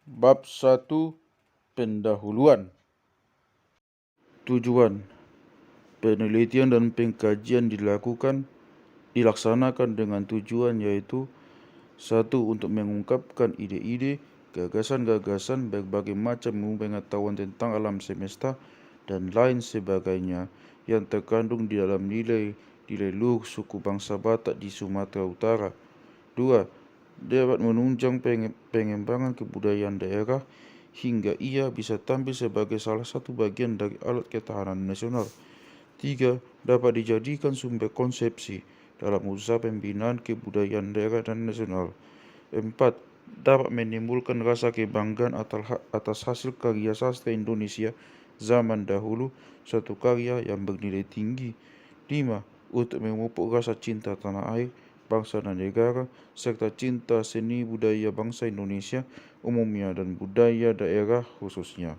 Bab 1. Pendahuluan. Tujuan. Penelitian dan pengkajian dilaksanakan dengan tujuan yaitu 1. Untuk mengungkapkan ide-ide, gagasan-gagasan, berbagai macam pengetahuan tentang alam semesta dan lain sebagainya yang terkandung di dalam nilai luhur suku bangsa Batak di Sumatera Utara. 2. Dapat menunjang pengembangan kebudayaan daerah hingga ia bisa tampil sebagai salah satu bagian dari alat ketahanan nasional. 3. Dapat dijadikan sumber konsepsi dalam usaha pembinaan kebudayaan daerah dan nasional. 4. Dapat menimbulkan rasa kebanggaan atas hasil karya sastra Indonesia zaman dahulu, satu karya yang bernilai tinggi. 5. Untuk memupuk rasa cinta tanah air, bangsa dan negara, serta cinta seni budaya bangsa Indonesia umumnya dan budaya daerah khususnya.